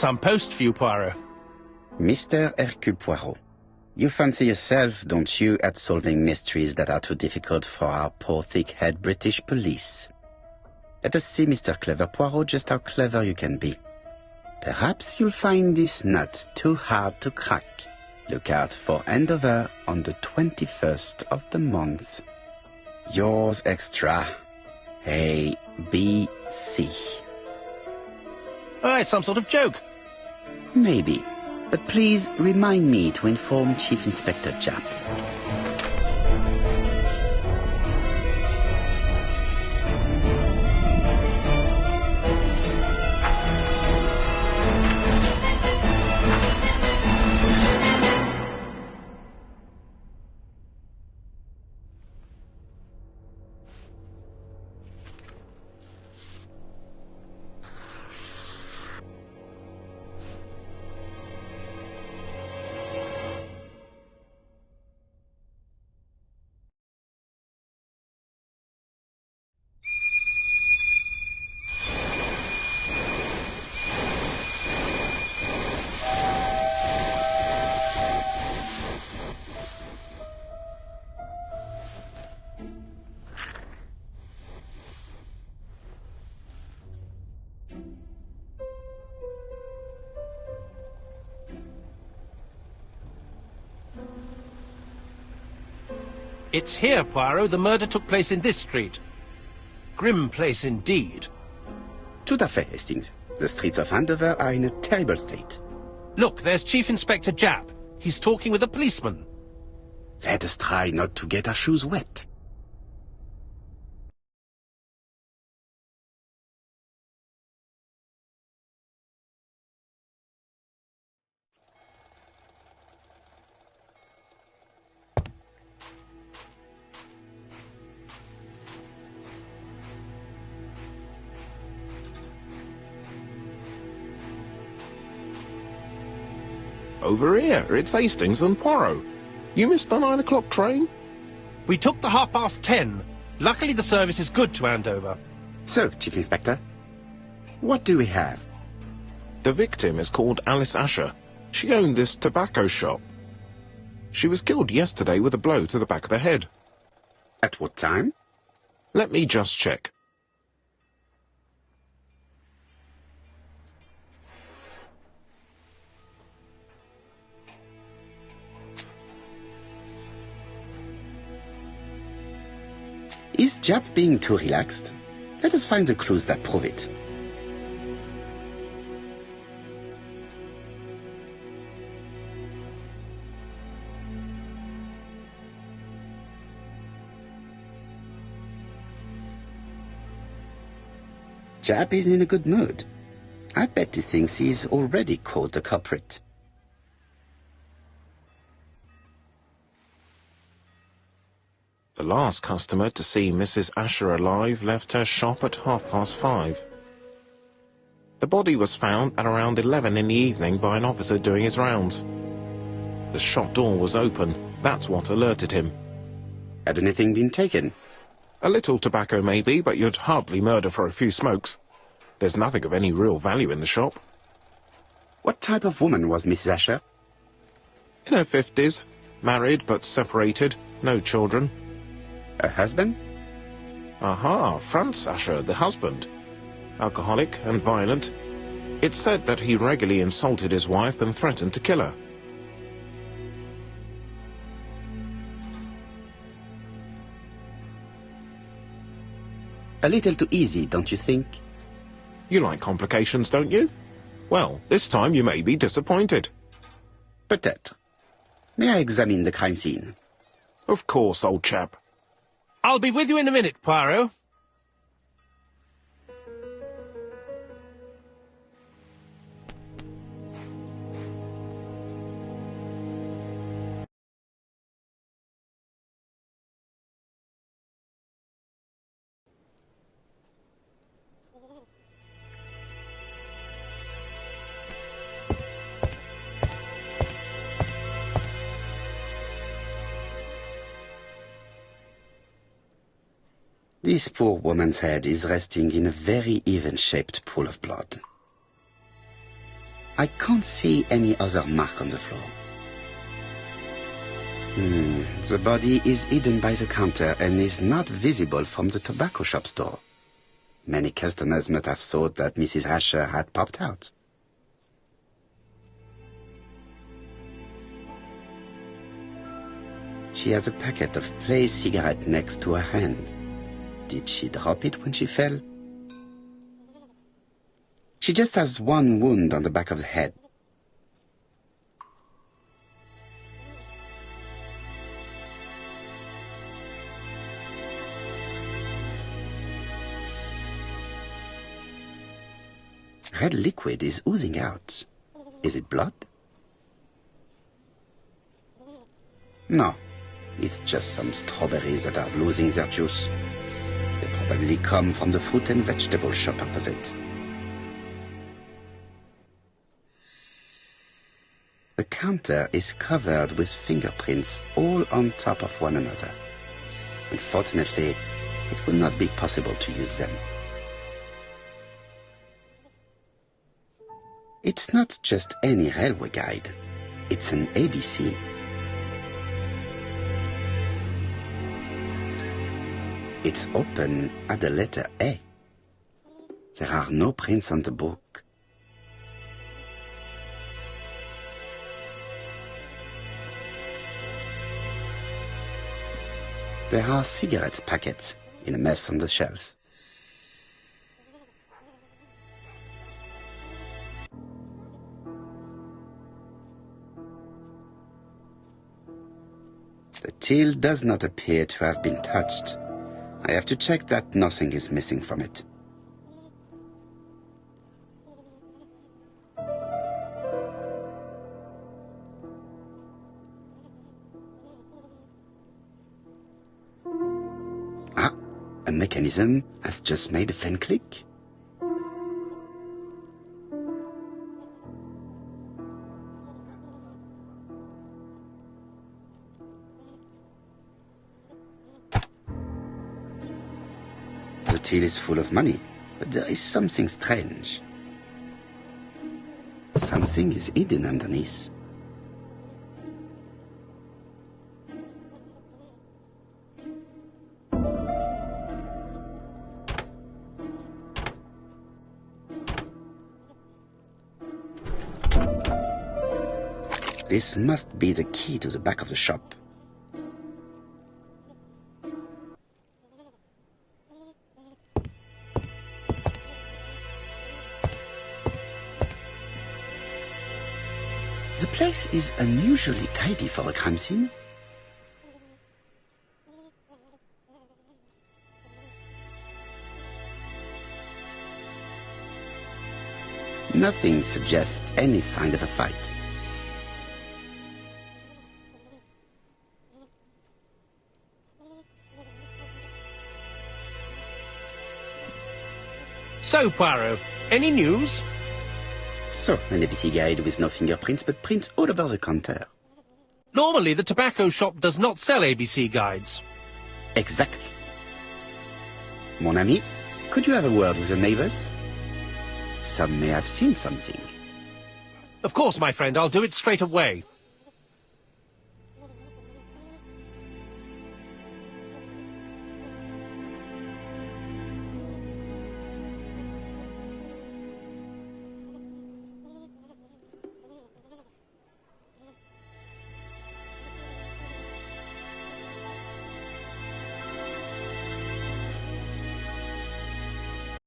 some post for you, Poirot. Mr. Hercule Poirot, you fancy yourself, don't you, at solving mysteries that are too difficult for our poor thick-head British police. Let us see, Mr. Clever Poirot, just how clever you can be. Perhaps you'll find this nut too hard to crack. Look out for handover on the 21st of the month. Yours extra, A, B, C. Oh, it's some sort of joke. Maybe, but please remind me to inform Chief Inspector Japp. It's here, Poirot. The murder took place in this street. Grim place indeed. Tout à fait, Hastings. The streets of Andover are in a terrible state. Look, there's Chief Inspector Japp. He's talking with a policeman. Let us try not to get our shoes wet. Over here, it's Hastings and Poirot. You missed the 9 o'clock train? We took the 10:30. Luckily the service is good to Andover. So, Chief Inspector, what do we have? The victim is called Alice Asher. She owned this tobacco shop. She was killed yesterday with a blow to the back of the head. At what time? Let me just check. Is Japp being too relaxed? Let us find the clues that prove it. Japp is in a good mood. I bet he thinks he's already caught the culprit. The last customer to see Mrs. Asher alive left her shop at 5:30. The body was found at around 11 in the evening by an officer doing his rounds. The shop door was open. That's what alerted him. Had anything been taken? A little tobacco maybe, but you'd hardly murder for a few smokes. There's nothing of any real value in the shop. What type of woman was Mrs. Asher? In her 50s, married but separated, no children. Her husband? Aha, Franz Asher, the husband. Alcoholic and violent. It's said that he regularly insulted his wife and threatened to kill her. A little too easy, don't you think? You like complications, don't you? Well, this time you may be disappointed. Peut-être. May I examine the crime scene? Of course, old chap. I'll be with you in a minute, Poirot. This poor woman's head is resting in a very even-shaped pool of blood. I can't see any other mark on the floor. The body is hidden by the counter and is not visible from the tobacco shop's door. Many customers must have thought that Mrs. Asher had popped out. She has a packet of Play cigarette next to her hand. Did she drop it when she fell? She just has one wound on the back of the head. Red liquid is oozing out. Is it blood? No, it's just some strawberries that are losing their juice. They probably come from the fruit and vegetable shop opposite. The counter is covered with fingerprints all on top of one another. Unfortunately, it will not be possible to use them. It's not just any railway guide. It's an ABC. It's open at the letter A. There are no prints on the book. There are cigarette packets in a mess on the shelf. The till does not appear to have been touched. I have to check that nothing is missing from it. A mechanism has just made a fan click. The till is full of money, but there is something strange. Something is hidden underneath. This must be the key to the back of the shop. The place is unusually tidy for a crime scene. Nothing suggests any sign of a fight. So, Poirot, any news? So, an ABC guide with no fingerprints, but prints all over the counter. Normally, the tobacco shop does not sell ABC guides. Exact. Mon ami, could you have a word with the neighbors? Some may have seen something. Of course, my friend, I'll do it straight away.